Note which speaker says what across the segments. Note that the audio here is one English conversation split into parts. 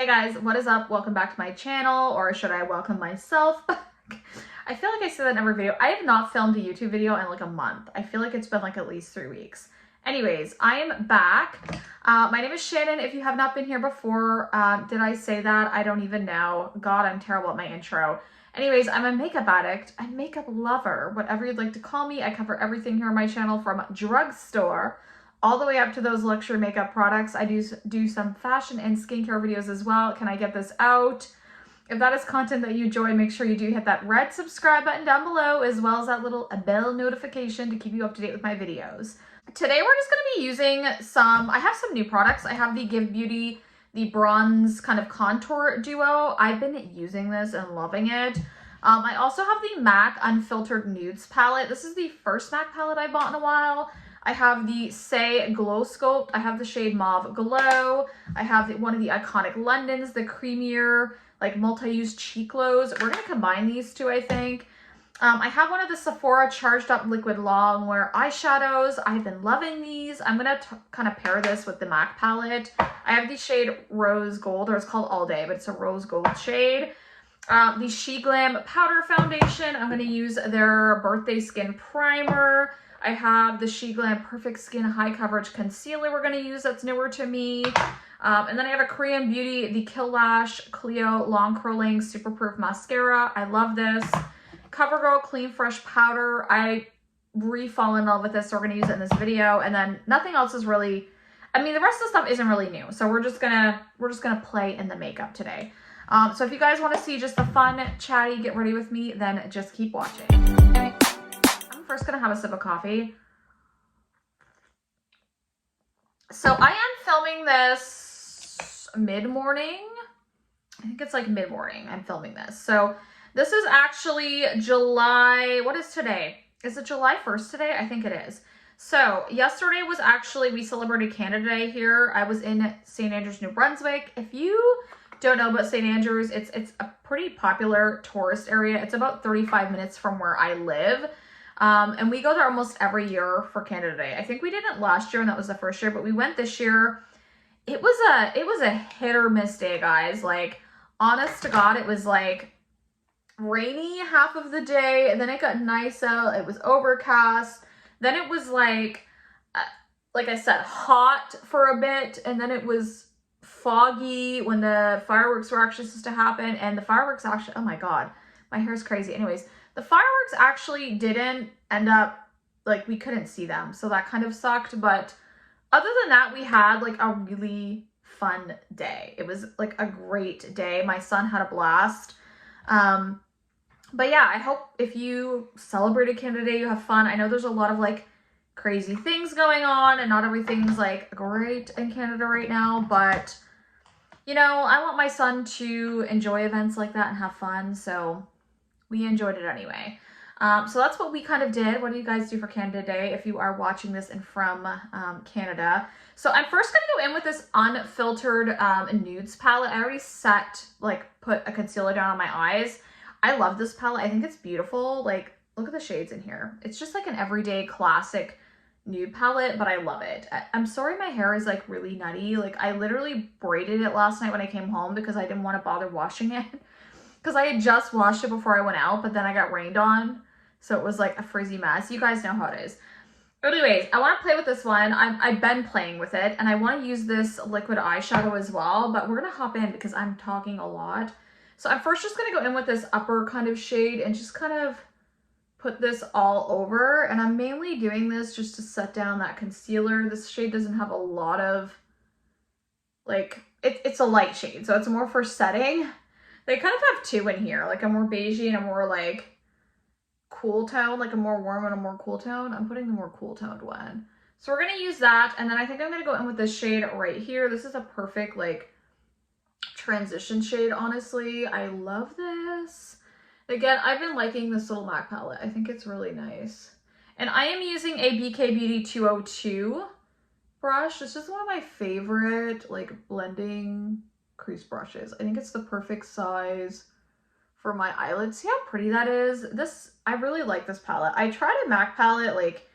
Speaker 1: Hey guys, what is up? Welcome back to my channel, or should I welcome myself back? I feel like I say that in every video. I have not filmed a YouTube video in like a month. I feel like it's been like at least 3 weeks. Anyways, I am back. My name is Shannon. If you have not been here before, did I say that? I don't even know. God, I'm terrible at my intro. Anyways, I'm a makeup addict, a makeup lover, whatever you'd like to call me. I cover everything here on my channel from drugstore all the way up to those luxury makeup products. I do some fashion and skincare videos as well. Can I get this out? If that is content that you enjoy, make sure you do hit that red subscribe button down below, as well as that little bell notification to keep you up to date with my videos. Today we're just going to be using I have some new products. I have the Give Beauty, the bronze kind of contour duo. I've been using this and loving it. I also have the MAC Unfiltered Nudes palette. This is the first MAC palette I bought in a while. I have the Say Glow Sculpt. I have the shade Mauve Glow. I have one of the iconic Londons, the creamier, like multi-use cheek glows. We're going to combine these two, I think. I have one of the Sephora Charged Up Liquid Longwear eyeshadows. I've been loving these. I'm going to kind of pair this with the MAC palette. I have the shade Rose Gold, or it's called All Day, but it's a rose gold shade. The She Glam Powder Foundation. I'm going to use their Birthday Skin Primer. I have the She Glam Perfect Skin High Coverage Concealer we're going to use. That's newer to me. And then I have a Korean Beauty, the Kill Lash Clio Long Curling Super Proof Mascara. I love this. CoverGirl Clean Fresh Powder. I re-fall in love with this, so we're going to use it in this video. And then nothing else is really, I mean, the rest of the stuff isn't really new. So we're just gonna play in the makeup today. So if you guys want to see just the fun, chatty, get ready with me, then just keep watching. I'm first going to have a sip of coffee. So I am filming this mid-morning. I think it's like mid-morning I'm filming this. So this is actually July, what is today? Is it July 1st today? I think it is. So yesterday was actually, we celebrated Canada Day here. I was in St. Andrews, New Brunswick. If you don't know about St. Andrews, it's a pretty popular tourist area. It's about 35 minutes from where I live. And we go there almost every year for Canada Day. I think we didn't last year and that was the first year, but we went this year. It was a hit or miss day, guys. Like, honest to God, it was like rainy half of the day, and then it got nice out. It was overcast. Then it was like I said, hot for a bit, and then it was foggy when the fireworks were actually supposed to happen. And the fireworks actually, oh my God, my hair's crazy. Anyways, the fireworks actually didn't end up, like, we couldn't see them, so that kind of sucked. But other than that, we had like a really fun day. It was like a great day. My son had a blast. But yeah, I hope if you celebrated Canada Day, you have fun. I know there's a lot of like crazy things going on and not everything's like great in Canada right now, but you know, I want my son to enjoy events like that and have fun, so we enjoyed it anyway. So that's what we kind of did. What do you guys do for Canada Day if you are watching this and from Canada? So I'm first going to go in with this Unfiltered Nudes palette. I already put a concealer down on my eyes. I love this palette. I think it's beautiful. Like, look at the shades in here. It's just like an everyday classic nude palette, but I love it. I'm sorry my hair is like really nutty. Like, I literally braided it last night when I came home because I didn't want to bother washing it. Because I had just washed it before I went out, but then I got rained on. So it was like a frizzy mess. You guys know how it is. But anyways, I want to play with this one. I've been playing with it, and I want to use this liquid eyeshadow as well, but we're going to hop in because I'm talking a lot. So I'm first just going to go in with this upper kind of shade and just kind of put this all over. And I'm mainly doing this just to set down that concealer. This shade doesn't have a lot of, like, it's a light shade, so it's more for setting. They kind of have two in here, like a more beigey and a more like cool tone, like a more warm and a more cool tone. I'm putting the more cool toned one. So we're going to use that. And then I think I'm going to go in with this shade right here. This is a perfect like transition shade, honestly. I love this. Again, I've been liking this little MAC palette. I think it's really nice. And I am using a BK Beauty 202 brush. This is one of my favorite like blending crease brushes. I think it's the perfect size for my eyelids. See how pretty that is? I really like this palette. I tried a MAC palette like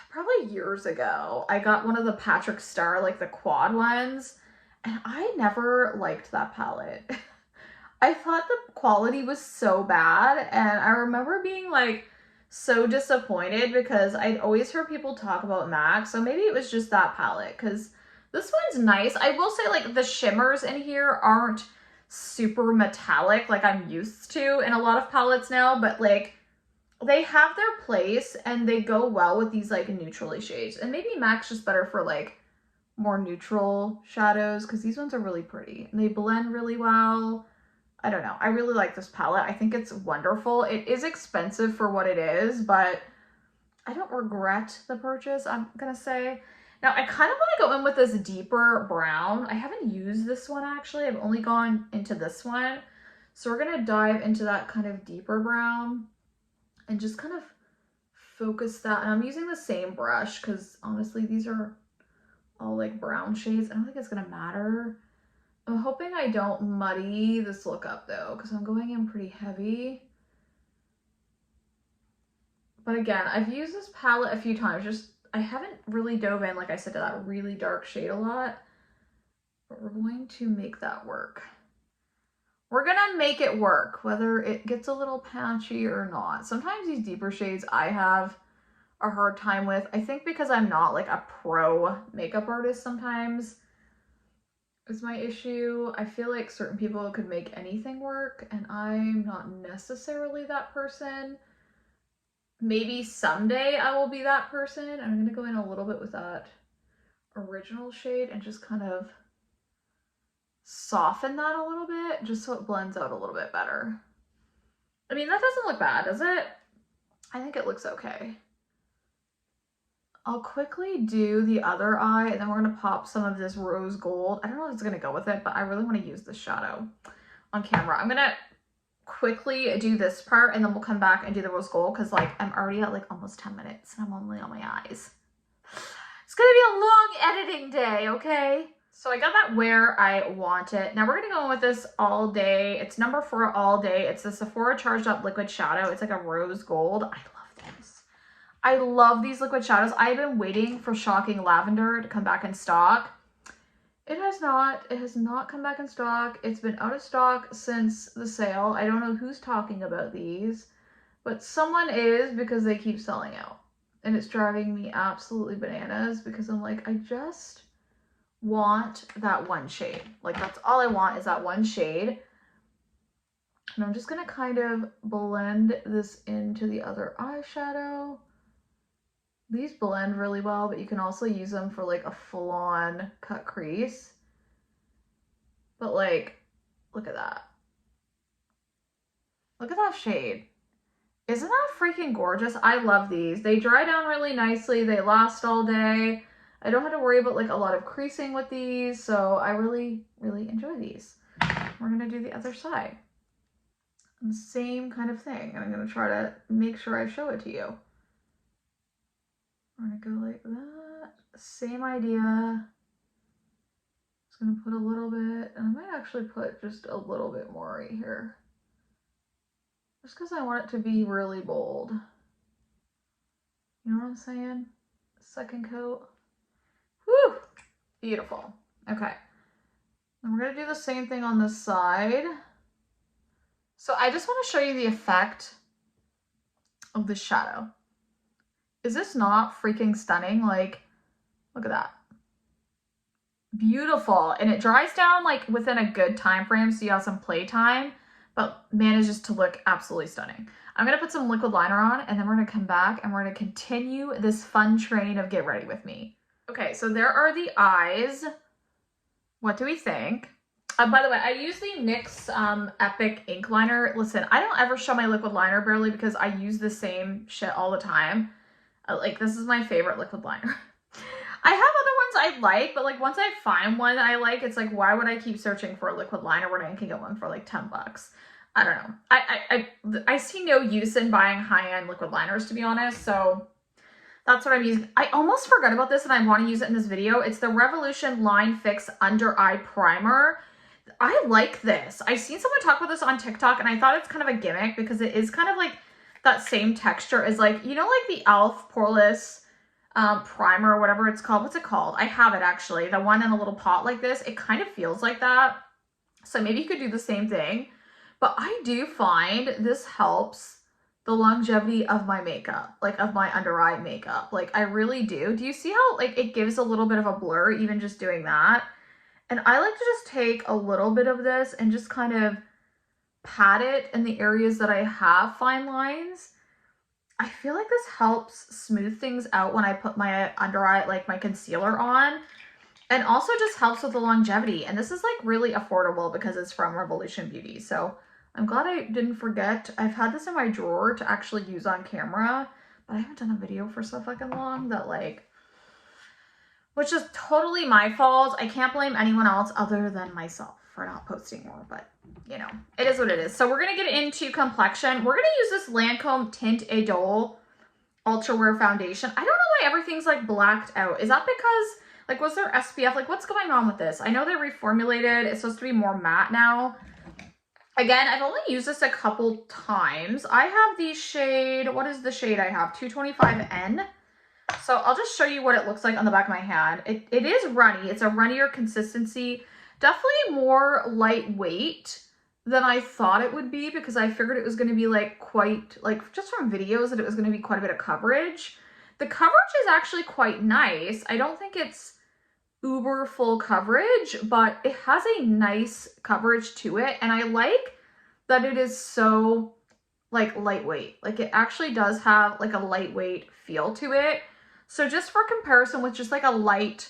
Speaker 1: probably years ago. I got one of the Patrick Star, like the quad ones, And I never liked that palette. I thought the quality was so bad, and I remember being like so disappointed because I'd always heard people talk about MAC, so maybe it was just that palette, because this one's nice. I will say, like, the shimmers in here aren't super metallic like I'm used to in a lot of palettes now, but like they have their place and they go well with these like neutrally shades. And maybe MAC's just better for like more neutral shadows, because these ones are really pretty and they blend really well. I don't know. I really like this palette. I think it's wonderful. It is expensive for what it is, but I don't regret the purchase, I'm gonna say. Now, I kind of want to go in with this deeper brown. I haven't used this one, actually. I've only gone into this one. So we're going to dive into that kind of deeper brown and just kind of focus that. And I'm using the same brush because, honestly, these are all, like, brown shades. I don't think it's going to matter. I'm hoping I don't muddy this look up, though, because I'm going in pretty heavy. But again, I've used this palette a few times. I haven't really dove in, like I said, to that really dark shade a lot. But we're going to make that work. We're gonna make it work, whether it gets a little patchy or not. Sometimes these deeper shades I have a hard time with. I think because I'm not like a pro makeup artist sometimes is my issue. I feel like certain people could make anything work, and I'm not necessarily that person. Maybe someday I will be that person. I'm gonna go in a little bit with that original shade and just kind of soften that a little bit, just so it blends out a little bit better. I mean, that doesn't look bad, does it? I think it looks okay. I'll quickly do the other eye, and then we're gonna pop some of this rose gold. I don't know if it's gonna go with it, but I really wanna use this shadow on camera. I'm gonna quickly do this part, and then we'll come back and do the rose gold, because like I'm already at like almost 10 minutes and I'm only on my eyes. It's gonna be a long editing day, okay? So I got that where I want it. Now we're gonna go in with this all day. It's number 4 all day. It's the Sephora Charged Up Liquid Shadow. It's like a rose gold. I love this. I love these liquid shadows. I've been waiting for Shocking Lavender to come back in stock. It has not come back in stock. It's been out of stock since the sale. I don't know who's talking about these, but someone is, because they keep selling out. And it's driving me absolutely bananas, because I'm like, I just want that one shade. Like, that's all I want is that one shade. And I'm just gonna kind of blend this into the other eyeshadow. These blend really well, but you can also use them for like a full-on cut crease. But like, look at that. Look at that shade. Isn't that freaking gorgeous? I love these. They dry down really nicely. They last all day. I don't have to worry about like a lot of creasing with these. So I really, really enjoy these. We're gonna do the other side. And same kind of thing. And I'm gonna try to make sure I show it to you. We're gonna go like that. Same idea. Just gonna put a little bit, and I might actually put just a little bit more right here. Just because I want it to be really bold. You know what I'm saying? Second coat. Whew! Beautiful. Okay. And we're gonna do the same thing on this side. So I just want to show you the effect of the shadow. Is this not freaking stunning? Like, look at that. Beautiful. And it dries down like within a good time frame, so you have some play time, but manages to look absolutely stunning. I'm gonna put some liquid liner on, and then we're gonna come back and we're gonna continue this fun train of Get Ready With Me. Okay, so there are the eyes. What do we think? By the way, I use the NYX Epic ink liner. Listen, I don't ever show my liquid liner barely, because I use the same shit all the time. Like, this is my favorite liquid liner. I have other ones I like, but like once I find one I like, it's like, why would I keep searching for a liquid liner when I can get one for like 10 bucks? I don't know. I see no use in buying high-end liquid liners, to be honest. So that's what I'm using. I almost forgot about this, and I want to use it in this video. It's the Revolution Line Fix Under Eye Primer. I like this. I've seen someone talk about this on TikTok, and I thought it's kind of a gimmick, because it is kind of like that same texture as like, you know, like the e.l.f. Poreless primer or whatever it's called. What's it called? I have it actually. The one in a little pot like this. It kind of feels like that. So maybe you could do the same thing. But I do find this helps the longevity of my makeup, like of my under eye makeup. Like I really do. Do you see how like it gives a little bit of a blur even just doing that? And I like to just take a little bit of this and just kind of pat it in the areas that I have fine lines. I feel like this helps smooth things out when I put my under eye, like my concealer on. And also just helps with the longevity. And this is like really affordable because it's from Revolution Beauty. So I'm glad I didn't forget. I've had this in my drawer to actually use on camera, but I haven't done a video for so fucking long that like, which is totally my fault. I can't blame anyone else other than myself for not posting more, but you know, it is what it is. So we're going to get into complexion. We're going to use this Lancome Tint Idole Ultra Wear Foundation. I don't know why everything's like blacked out. Is that because like, was there SPF? Like, what's going on with this? I know they reformulated. It's supposed to be more matte now. Again, I've only used this a couple times. I have the shade, what is the shade I have? 225N. So I'll just show you what it looks like on the back of my hand. It is runny. It's a runnier consistency. Definitely more lightweight than I thought it would be because I figured it was going to be like quite, like just from videos that it was going to be quite a bit of coverage. The coverage is actually quite nice. I don't think it's uber full coverage, but it has a nice coverage to it. And I like that it is so like lightweight. Like it actually does have like a lightweight feel to it. So just for comparison with just like a light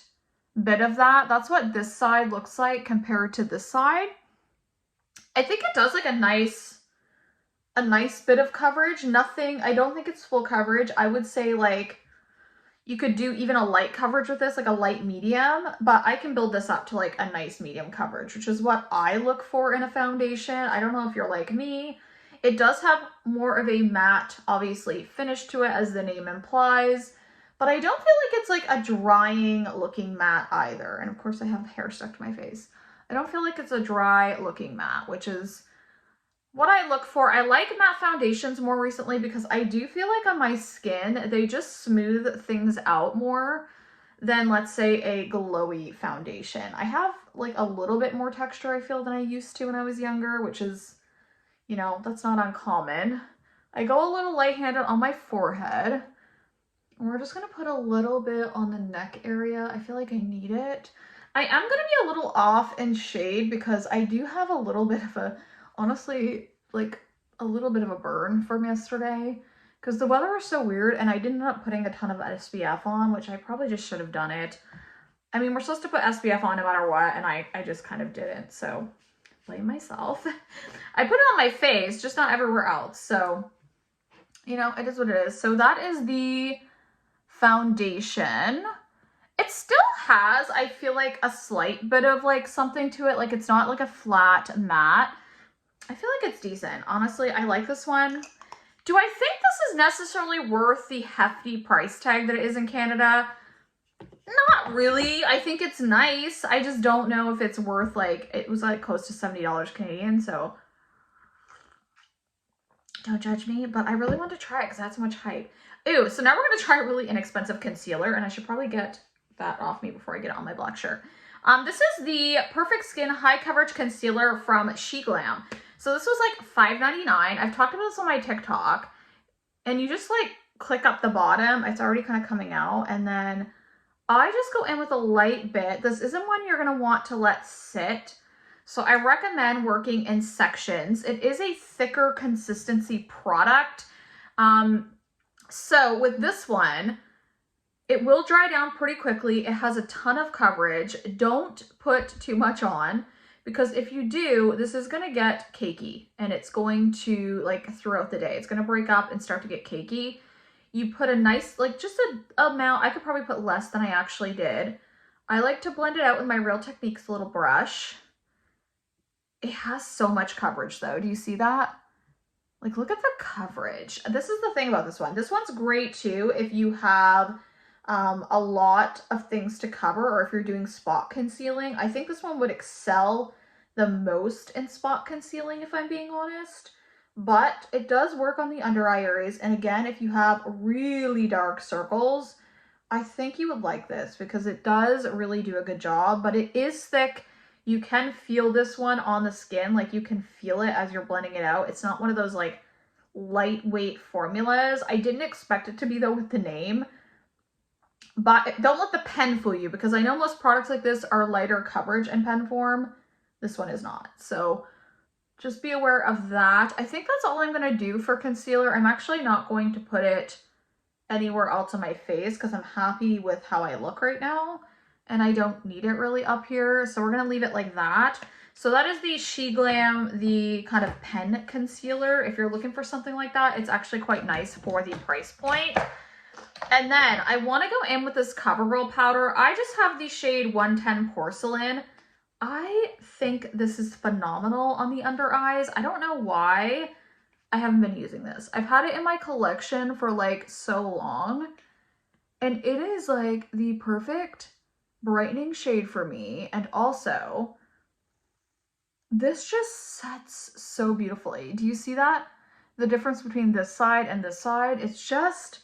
Speaker 1: bit of that, that's what this side looks like compared to this side. I think it does like a nice bit of coverage. Nothing, I don't think it's full coverage. I would say like you could do even a light coverage with this, like a light medium, but I can build this up to like a nice medium coverage, which is what I look for in a foundation. I don't know if you're like me. It does have more of a matte, obviously, finish to it, as the name implies, but I don't feel like it's like a drying looking matte either. And of course I have hair stuck to my face. I don't feel like it's a dry looking matte, which is what I look for. I like matte foundations more recently because I do feel like on my skin, they just smooth things out more than, let's say, a glowy foundation. I have like a little bit more texture, I feel, than I used to when I was younger, which is, you know, that's not uncommon. I go a little light-handed on my forehead. We're just going to put a little bit on the neck area. I feel like I need it. I am going to be a little off in shade because I do have a little bit of a, honestly, like a little bit of a burn from yesterday because the weather was so weird and I did end up putting a ton of SPF on, which I probably just should have done it. I mean, we're supposed to put SPF on no matter what, and I just kind of didn't, so blame myself. I put it on my face, just not everywhere else, so, you know, it is what it is. So that is the foundation. It still has, I feel like, a slight bit of like something to it. Like it's not like a flat matte. I feel like it's decent. Honestly, I like this one. Do I think this is necessarily worth the hefty price tag that it is in Canada? Not really. I think it's nice. I just don't know if it's worth like, it was like close to $70 Canadian, so don't judge me, but I really want to try it because that's so much hype. Ooh, so now we're going to try a really inexpensive concealer, and I should probably get that off me before I get it on my black shirt. This is the Perfect Skin High Coverage Concealer from She Glam. So this was like $5.99. I've talked about this on my TikTok, and you just like click up the bottom. It's already kind of coming out, and then I just go in with a light bit. This isn't one you're going to want to let sit. So I recommend working in sections. It is a thicker consistency product. So with this one, it will dry down pretty quickly. It has a ton of coverage. Don't put too much on because if you do, this is going to get cakey and it's going to like throughout the day, it's going to break up and start to get cakey. You put a nice, like just an amount. I could probably put less than I actually did. I like to blend it out with my Real Techniques little brush. It has so much coverage though. Do you see that? Like, look at the coverage. This is the thing about this one. This one's great too if you have a lot of things to cover or if you're doing spot concealing. I think this one would excel the most in spot concealing if I'm being honest. But it does work on the under eye areas. And again, if you have really dark circles, I think you would like this because it does really do a good job, but it is thick. You can feel this one on the skin. Like you can feel it as you're blending it out. It's not one of those like lightweight formulas. I didn't expect it to be though with the name, but don't let the pen fool you because I know most products like this are lighter coverage in pen form. This one is not. So just be aware of that. I think that's all I'm going to do for concealer. I'm actually not going to put it anywhere else on my face because I'm happy with how I look right now and I don't need it really up here. So we're going to leave it like that. So that is the She Glam, the kind of pen concealer. If you're looking for something like that, it's actually quite nice for the price point. And then I want to go in with this CoverGirl powder. I just have the shade 110 Porcelain. I think this is phenomenal on the under eyes. I don't know why I haven't been using this. I've had it in my collection for like so long, and it is like the perfect brightening shade for me. And also, this just sets so beautifully. Do you see that? The difference between this side and this side, it's just,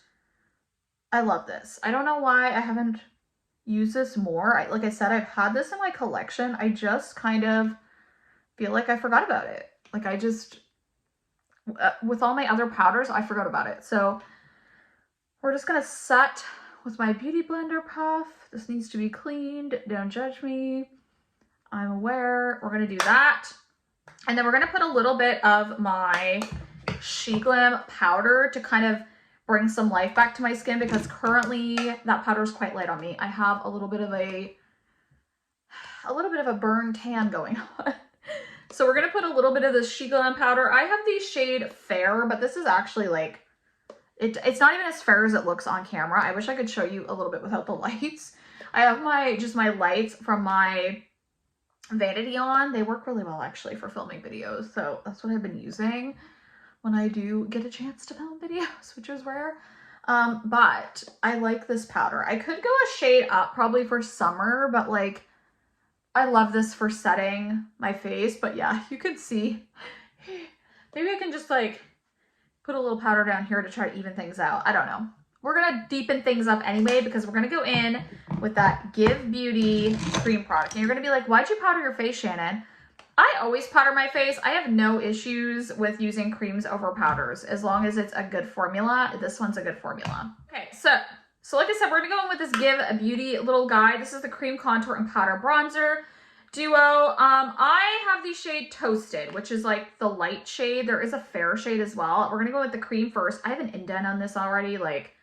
Speaker 1: I love this. I don't know why I haven't used this more. Like I said, I've had this in my collection. I just kind of feel like I forgot about it. Like I just, with all my other powders, I forgot about it. So we're just gonna set with my Beauty Blender puff. This needs to be cleaned. Don't judge me. I'm aware. We're gonna do that. And then we're gonna put a little bit of my She Glam powder to kind of bring some life back to my skin because currently that powder is quite light on me. I have a little bit of a burn tan going on. So we're gonna put a little bit of this She Glam powder. I have the shade Fair, but this is actually like, it's not even as fair as it looks on camera. I wish I could show you a little bit without the lights. I have just my lights from my vanity on. They work really well actually for filming videos. So that's what I've been using when I do get a chance to film videos, which is rare. But I like this powder. I could go a shade up probably for summer, but like, I love this for setting my face. But yeah, you can see, maybe I can just like put a little powder down here to try to even things out. I don't know. We're gonna deepen things up anyway because we're gonna go in with that Give Beauty cream product. And you're gonna be like, why'd you powder your face, Shannon? I always powder my face. I have no issues with using creams over powders as long as it's a good formula. This one's a good formula. Okay, so like I said, we're gonna go in with this Give Beauty little guy. This is the cream contour and powder bronzer duo. I have the shade Toasted, which is like the light shade. There is a fair shade as well. We're gonna go with the cream first. I have an indent on this already. Like,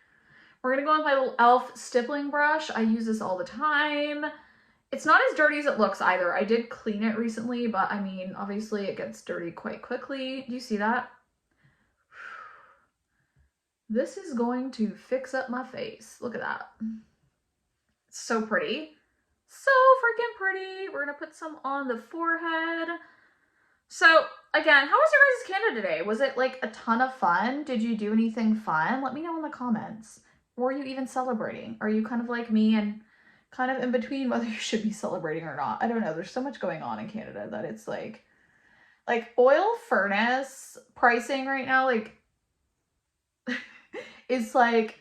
Speaker 1: we're gonna go with my little e.l.f. stippling brush. I use this all the time. It's not as dirty as it looks either. I did clean it recently, but I mean, obviously it gets dirty quite quickly. Do you see that? This is going to fix up my face. Look at that. It's so pretty. So freaking pretty. We're gonna put some on the forehead. So again, how was your guys' Canada today? Was it like a ton of fun? Did you do anything fun? Let me know in the comments. Were you even celebrating? Are you kind of like me and kind of in between whether you should be celebrating or not? I don't know. There's so much going on in Canada that it's like oil furnace pricing right now, like is like,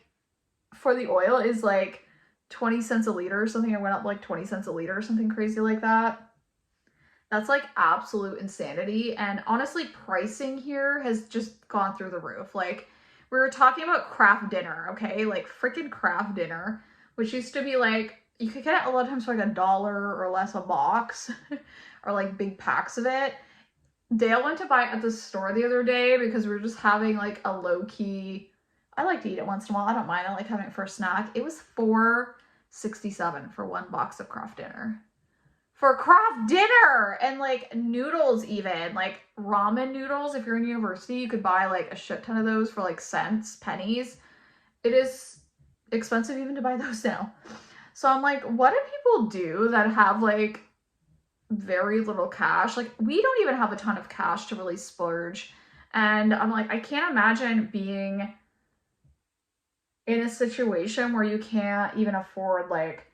Speaker 1: for the oil is like 20 cents a liter or something. It went up like 20 cents a liter or something crazy like that. That's like absolute insanity. And honestly, pricing here has just gone through the roof. Like, we were talking about craft dinner, okay? Like freaking craft dinner, which used to be like, you could get it a lot of times for like $1 or less a box or like big packs of it. Dale went to buy it at the store the other day because we were just having like a low-key, I like to eat it once in a while. I don't mind. I like having it for a snack. It was $4.67 for one box of craft dinner. For craft dinner! And like noodles even, like ramen noodles. If you're in university, you could buy like a shit ton of those for like cents, pennies. It is expensive even to buy those now. So I'm like, what do people do that have like very little cash? Like, we don't even have a ton of cash to really splurge. And I'm like, I can't imagine being in a situation where you can't even afford like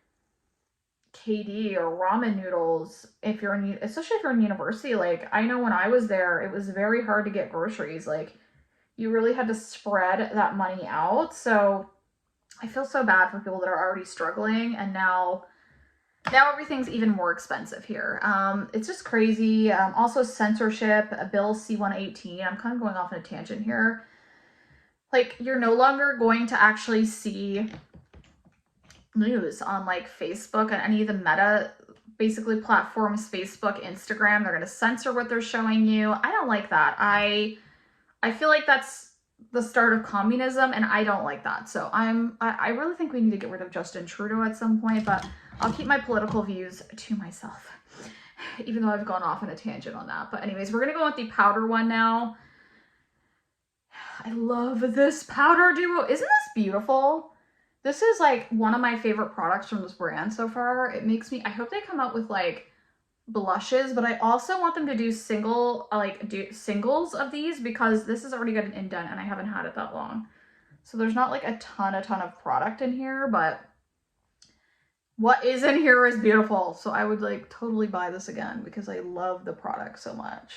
Speaker 1: KD or ramen noodles if you're in, especially if you're in university. Like, I know when I was there, it was very hard to get groceries. Like, you really had to spread that money out. So I feel so bad for people that are already struggling, and now everything's even more expensive here. It's just crazy. Also censorship, Bill C-118. I'm kind of going off on a tangent here. Like, you're no longer going to actually see news on like Facebook and any of the meta basically platforms, Facebook, Instagram. They're going to censor what they're showing you. I don't like that. I feel like that's the start of communism, and I don't like that. So I really think we need to get rid of Justin Trudeau at some point, but I'll keep my political views to myself, even though I've gone off on a tangent on that. But anyways, we're going to go with the powder one now. I love this powder duo. Isn't this beautiful? This is like one of my favorite products from this brand so far. It makes me, I hope they come out with like blushes, but I also want them to do singles of these, because this has already got an indent and I haven't had it that long. So there's not like a ton of product in here, but what is in here is beautiful. So I would like totally buy this again because I love the product so much.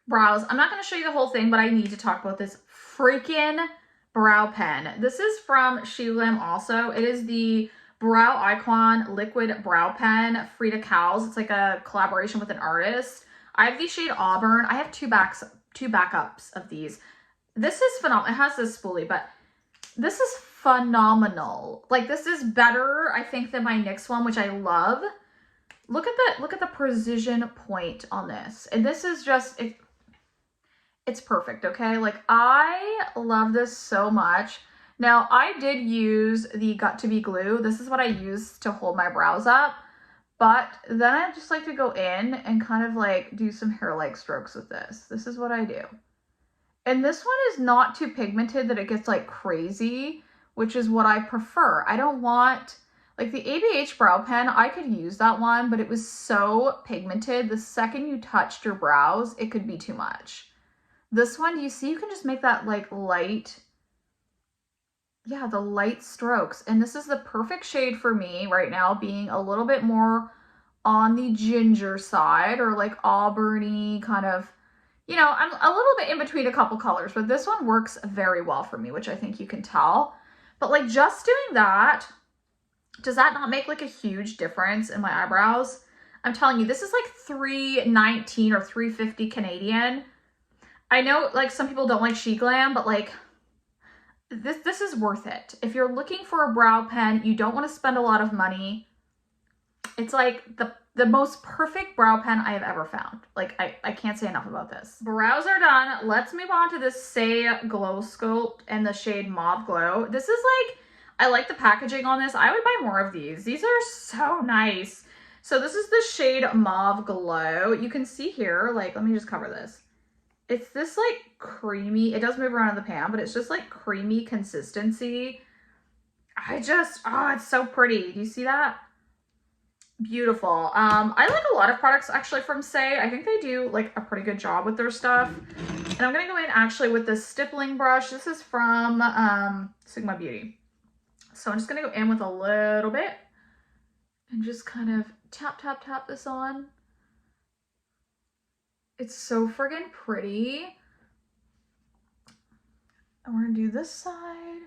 Speaker 1: Brows. I'm not going to show you the whole thing, but I need to talk about this freaking brow pen. This is from Sheglam also. It is the Brow Icon Liquid Brow Pen, Frida Kahlo. It's like a collaboration with an artist. I have the shade Auburn. I have two backups of these. This is phenomenal. It has this spoolie, but this is phenomenal. Like, this is better, I think, than my NYX one, which I love. Look at the precision point on this. And this is just, it's perfect, okay? Like, I love this so much. Now, I did use the Got to Be glue. This is what I use to hold my brows up. But then I just like to go in and kind of like do some hair-like strokes with this. This is what I do. And this one is not too pigmented that it gets like crazy, which is what I prefer. I don't want, like the ABH brow pen, I could use that one, but it was so pigmented. The second you touched your brows, it could be too much. This one, do you see, you can just make that like light, yeah, the light strokes. And this is the perfect shade for me right now, being a little bit more on the ginger side, or like auburny kind of, you know, I'm a little bit in between a couple colors, but this one works very well for me, which I think you can tell. But like just doing that, does that not make like a huge difference in my eyebrows? I'm telling you, this is like $3.19 or $3.50 Canadian. I know like some people don't like Sheglam, but like this is worth it. If you're looking for a brow pen, you don't want to spend a lot of money. It's like the most perfect brow pen I have ever found. Like, I can't say enough about this. Brows are done. Let's move on to this Say Glow Sculpt and the shade Mauve Glow. This is like, I like the packaging on this. I would buy more of these. These are so nice. So this is the shade Mauve Glow. You can see here, like, let me just cover this. It's this like creamy, it does move around in the pan, but it's just like creamy consistency. Oh, it's so pretty. Do you see that? Beautiful. I like a lot of products actually from Say. I think they do like a pretty good job with their stuff. And I'm gonna go in actually with this stippling brush. This is from Sigma Beauty. So I'm just gonna go in with a little bit and just kind of tap this on. It's so friggin' pretty. And we're gonna do this side.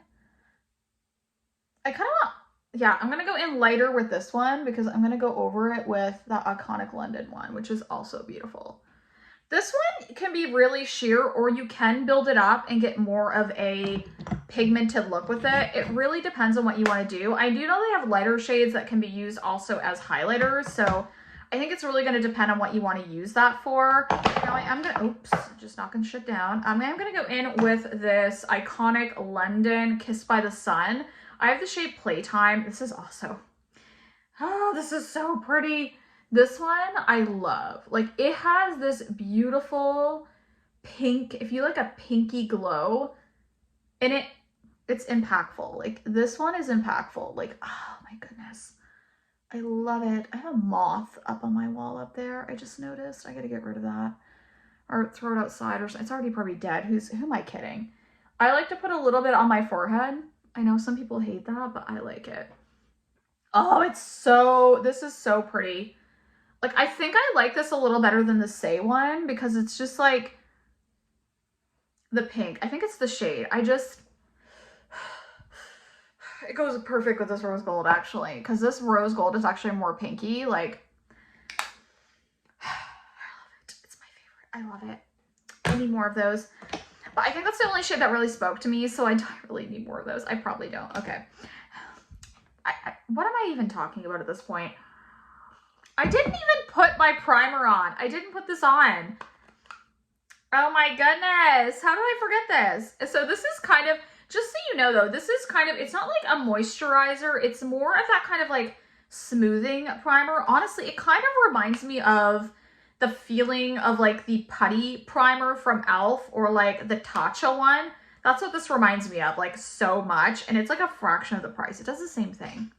Speaker 1: I'm gonna go in lighter with this one because I'm gonna go over it with the Iconic London one, which is also beautiful. This one can be really sheer, or you can build it up and get more of a pigmented look with it. It really depends on what you want to do. I do know they have lighter shades that can be used also as highlighters, so I think it's really going to depend on what you want to use that for. Now I am going to, oops, just knocking shit down. I'm going to go in with this Iconic London Kissed by the Sun. I have the shade Playtime. This is also, oh, this is so pretty. This one I love. Like, it has this beautiful pink, if you like a pinky glow, and it's impactful. Like, this one is impactful. Like, oh my goodness. I love it. I have a moth up on my wall up there. I just noticed. I gotta get rid of that. Or throw it outside, or it's already probably dead. Who am I kidding? I like to put a little bit on my forehead. I know some people hate that, but I like it. Oh, this is so pretty. Like, I think I like this a little better than the Say one because it's just like the pink. I think it's the shade. It goes perfect with this rose gold, actually, because this rose gold is actually more pinky. Like, I love it. It's my favorite. I love it. I need more of those. But I think that's the only shade that really spoke to me, so I don't really need more of those. I probably don't. Okay. What am I even talking about at this point? I didn't even put my primer on. I didn't put this on. Oh my goodness. How did I forget this? So this is kind of, just so you know though, this is kind of, it's not like a moisturizer. It's more of that kind of like smoothing primer. Honestly, it kind of reminds me of the feeling of like the putty primer from e.l.f. or like the Tatcha one. That's what this reminds me of, like, so much. And it's like a fraction of the price. It does the same thing.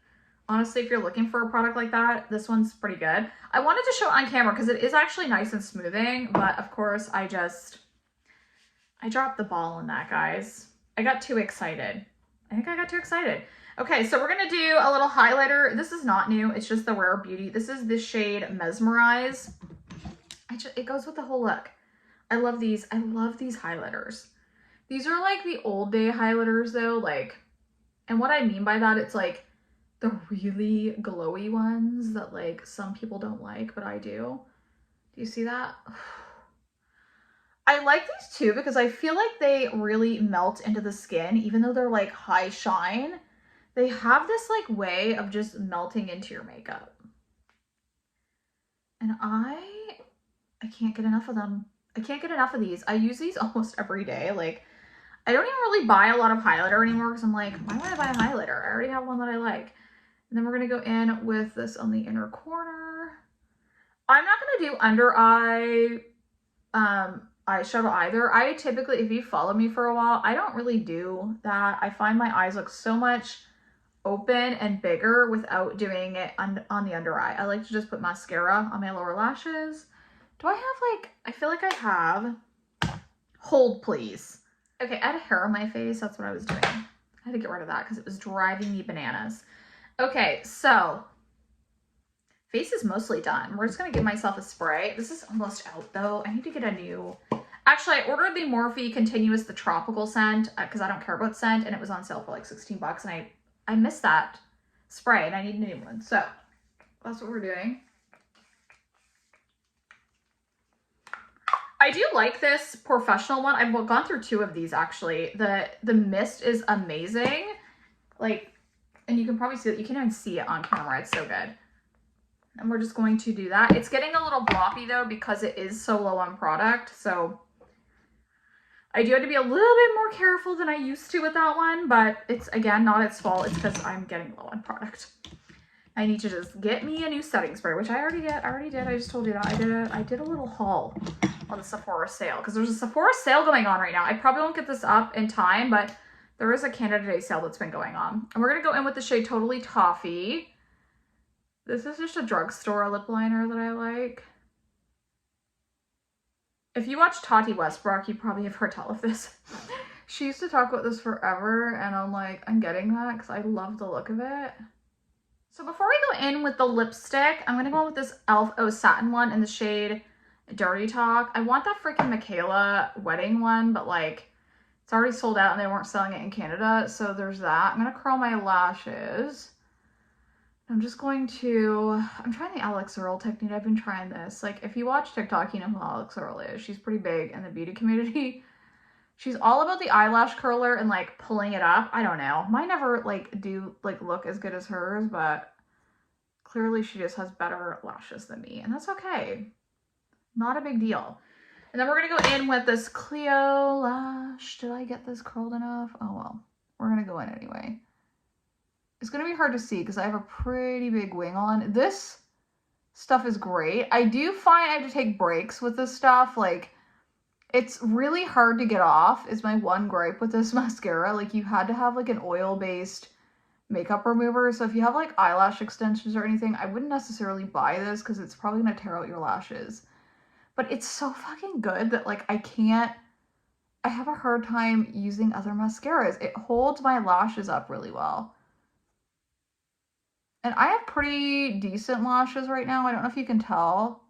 Speaker 1: Honestly, if you're looking for a product like that, this one's pretty good. I wanted to show it on camera because it is actually nice and smoothing. But of course, I dropped the ball on that, guys. I got too excited. I think I got too excited. Okay, so we're going to do a little highlighter. This is not new. It's just the Rare Beauty. This is the shade Mesmerize. It goes with the whole look. I love these. I love these highlighters. These are like the old day highlighters though, like, and what I mean by that, it's like the really glowy ones that like some people don't like, but I do. Do you see that? I like these too because I feel like they really melt into the skin, even though they're like high shine. They have this like way of just melting into your makeup. And I can't get enough of them. I can't get enough of these. I use these almost every day. Like, I don't even really buy a lot of highlighter anymore because I'm like, why would I buy a highlighter? I already have one that I like. And then we're going to go in with this on the inner corner. I'm not going to do under eye eyeshadow either. I typically, if you follow me for a while, I don't really do that. I find my eyes look so much open and bigger without doing it on the under eye. I like to just put mascara on my lower lashes. Do I have like, I feel like I have. Hold please. Okay, I had hair on my face. That's what I was doing. I had to get rid of that because it was driving me bananas. Okay, so face is mostly done. We're just going to give myself a spray. This is almost out though. I need to get a new... Actually, I ordered the Morphe Continuous, the tropical scent, because I don't care about scent, and it was on sale for like 16 bucks, and I missed that spray, and I need a new one. So that's what we're doing. I do like this professional one. I've gone through two of these actually. The mist is amazing. Like, and you can probably see it. You can't even see it on camera. It's so good. And we're just going to do that. It's getting a little bloppy though because it is so low on product. So I do have to be a little bit more careful than I used to with that one. But it's, again, not its fault. It's because I'm getting low on product. I need to just get me a new setting spray, which I already did. I just told you that. I did a little haul on the Sephora sale because there's a Sephora sale going on right now. I probably won't get this up in time, but there is a Canada Day sale that's been going on. And we're going to go in with the shade Totally Toffee. This is just a drugstore lip liner that I like. If you watch Tati Westbrook, you probably have heard tell of this. She used to talk about this forever, and I'm like, I'm getting that because I love the look of it. So before we go in with the lipstick, I'm going to go in with this e.l.f. Satin one in the shade Dirty Talk. I want that freaking Michaela wedding one, but like it's already sold out and they weren't selling it in Canada. So there's that. I'm going to curl my lashes. I'm just going to, I'm trying the Alex Earl technique. I've been trying this. Like if you watch TikTok, you know who Alex Earl is. She's pretty big in the beauty community. She's all about the eyelash curler and like pulling it up. I don't know. Mine never like look as good as hers, but clearly she just has better lashes than me, and that's okay. Not a big deal. And then we're gonna go in with this Clio lash. Did I get this curled enough? Oh well, we're gonna go in anyway. It's gonna be hard to see because I have a pretty big wing on. This stuff is great. I do find I have to take breaks with this stuff. Like, it's really hard to get off is my one gripe with this mascara. Like, you had to have like an oil-based makeup remover. So if you have like eyelash extensions or anything, I wouldn't necessarily buy this because it's probably gonna tear out your lashes. But it's so fucking good that like I have a hard time using other mascaras. It holds my lashes up really well. And I have pretty decent lashes right now. I don't know if you can tell.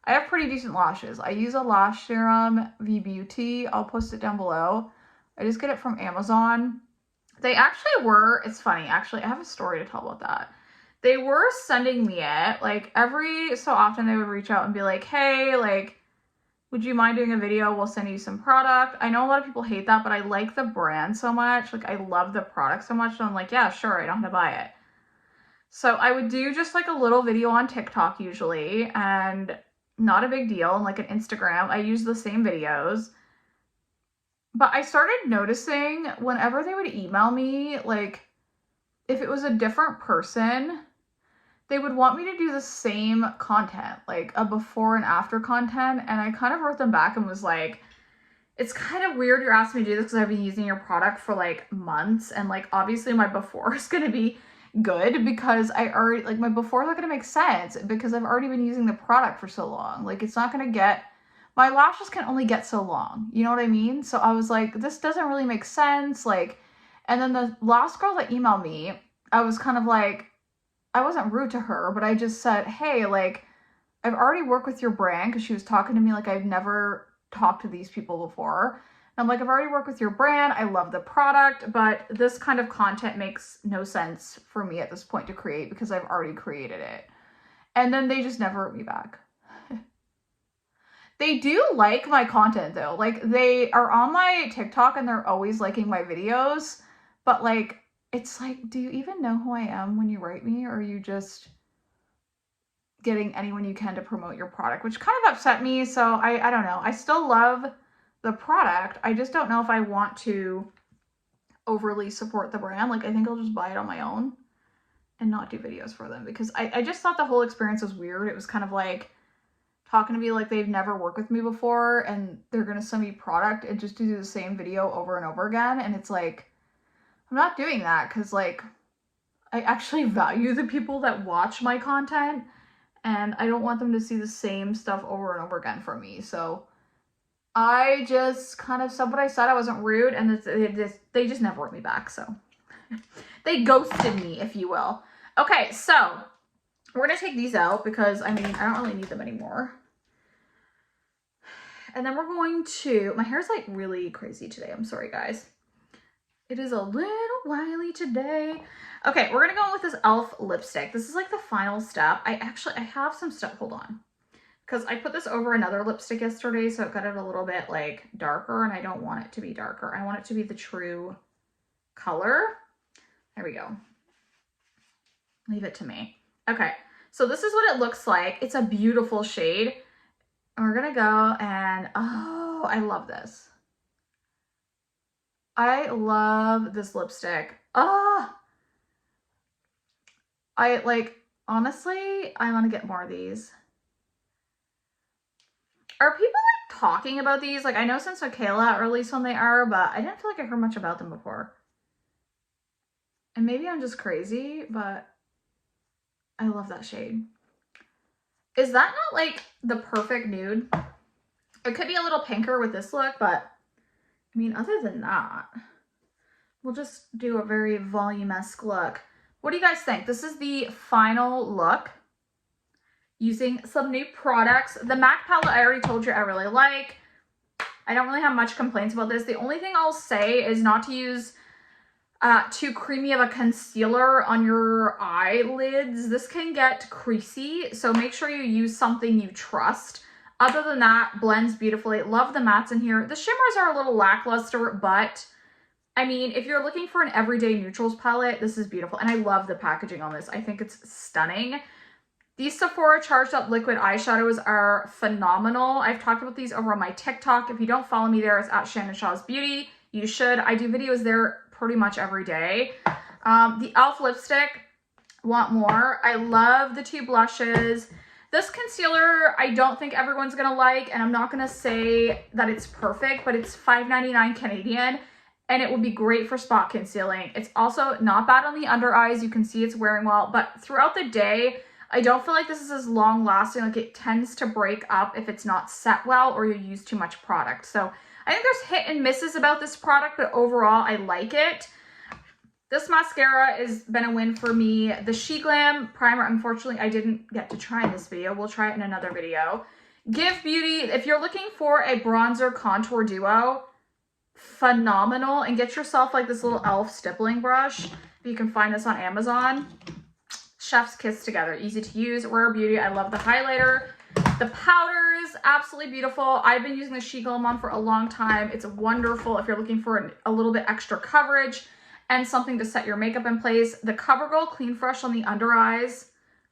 Speaker 1: I have pretty decent lashes. I use a lash serum, V-Beauty. I'll post it down below. I just get it from Amazon. They actually were, it's funny, actually, I have a story to tell about that. They were sending me it, like, every so often they would reach out and be like, hey, like, would you mind doing a video? We'll send you some product. I know a lot of people hate that, but I like the brand so much. Like, I love the product so much. So I'm like, yeah, sure, I don't have to buy it. So I would do just like a little video on TikTok usually, and not a big deal. And like an Instagram, I use the same videos. But I started noticing whenever they would email me, like, if it was a different person, they would want me to do the same content, like a before and after content. And I kind of wrote them back and was like, it's kind of weird you're asking me to do this because I've been using your product for like months. And like, obviously my before is going to be good because I already, like, my before is not going to make sense because I've already been using the product for so long. Like, it's not going to get, my lashes can only get so long. You know what I mean? So I was like, this doesn't really make sense. Like, and then the last girl that emailed me, I was kind of like, I wasn't rude to her, but I just said, hey, like, I've already worked with your brand, because she was talking to me like I've never talked to these people before. And I'm like, I've already worked with your brand. I love the product, but this kind of content makes no sense for me at this point to create because I've already created it. And then they just never wrote me back. They do like my content though. Like, they are on my TikTok and they're always liking my videos, but like, it's like, do you even know who I am when you write me, or are you just getting anyone you can to promote your product, which kind of upset me. So I don't know. I still love the product. I just don't know if I want to overly support the brand. Like, I think I'll just buy it on my own and not do videos for them, because I just thought the whole experience was weird. It was kind of like talking to me like they've never worked with me before and they're going to send me product and just do the same video over and over again. And it's like, I'm not doing that, because like, I actually value the people that watch my content, and I don't want them to see the same stuff over and over again from me. So I just kind of said what I said. I wasn't rude, and they just never wrote me back. So they ghosted me, if you will. Okay, so we're going to take these out because, I mean, I don't really need them anymore. And then we're going to, my hair's like really crazy today. I'm sorry, guys. It is a little wily today. Okay, we're gonna go with this e.l.f. lipstick. This is like the final step. I have some stuff, hold on. Because I put this over another lipstick yesterday, so it got it a little bit like darker, and I don't want it to be darker. I want it to be the true color. There we go. Leave it to me. Okay, so this is what it looks like. It's a beautiful shade. And we're gonna go and, oh, I love this. I love this lipstick. Oh, I like, honestly, I want to get more of these. Are people like talking about these? Like, I know since Michaela released when they are, but I didn't feel like I heard much about them before. And maybe I'm just crazy, but I love that shade. Is that not like the perfect nude? It could be a little pinker with this look, but I mean, other than that, we'll just do a very volume-esque look. What do you guys think? This is the final look using some new products. The MAC palette, I already told you I really like. I don't really have much complaints about this. The only thing I'll say is not to use too creamy of a concealer on your eyelids. This can get creasy, so make sure you use something you trust. Other than that, blends beautifully. Love the mattes in here. The shimmers are a little lackluster, but I mean, if you're looking for an everyday neutrals palette, this is beautiful. And I love the packaging on this. I think it's stunning. These Sephora Charged Up Liquid Eyeshadows are phenomenal. I've talked about these over on my TikTok. If you don't follow me there, it's at Shannon Shaw's Beauty. You should. I do videos there pretty much every day. The e.l.f. lipstick, want more. I love the two blushes. This concealer, I don't think everyone's gonna like, and I'm not gonna say that it's perfect, but it's $5.99 Canadian, and it would be great for spot concealing. It's also not bad on the under eyes. You can see it's wearing well, but throughout the day, I don't feel like this is as long lasting. Like, it tends to break up if it's not set well or you use too much product. So I think there's hit and misses about this product, but overall I like it. This mascara has been a win for me. The She Glam primer, unfortunately, I didn't get to try in this video. We'll try it in another video. Give Beauty, if you're looking for a bronzer contour duo, phenomenal. And get yourself like this little e.l.f. stippling brush. You can find this on Amazon. Chef's kiss together. Easy to use. Rare Beauty. I love the highlighter. The powders, absolutely beautiful. I've been using the She Glow Mom for a long time. It's wonderful if you're looking for a little bit extra coverage and something to set your makeup in place. The CoverGirl Clean Fresh on the under eyes,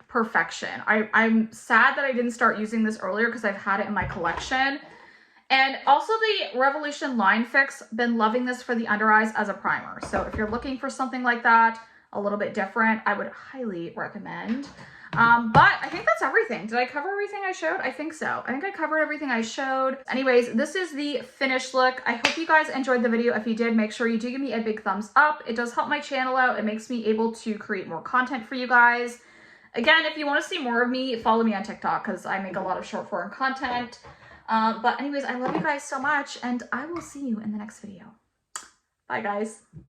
Speaker 1: perfection. I'm sad that I didn't start using this earlier because I've had it in my collection. And also the Revolution Line Fix, been loving this for the under eyes as a primer. So if you're looking for something like that, a little bit different, I would highly recommend. But I think that's everything. Did I cover everything I showed? I think so. I think I covered everything I showed. Anyways, this is the finished look. I hope you guys enjoyed the video. If you did, make sure you do give me a big thumbs up. It does help my channel out. It makes me able to create more content for you guys. Again, if you want to see more of me, follow me on TikTok because I make a lot of short form content. But anyways, I love you guys so much and I will see you in the next video. Bye guys.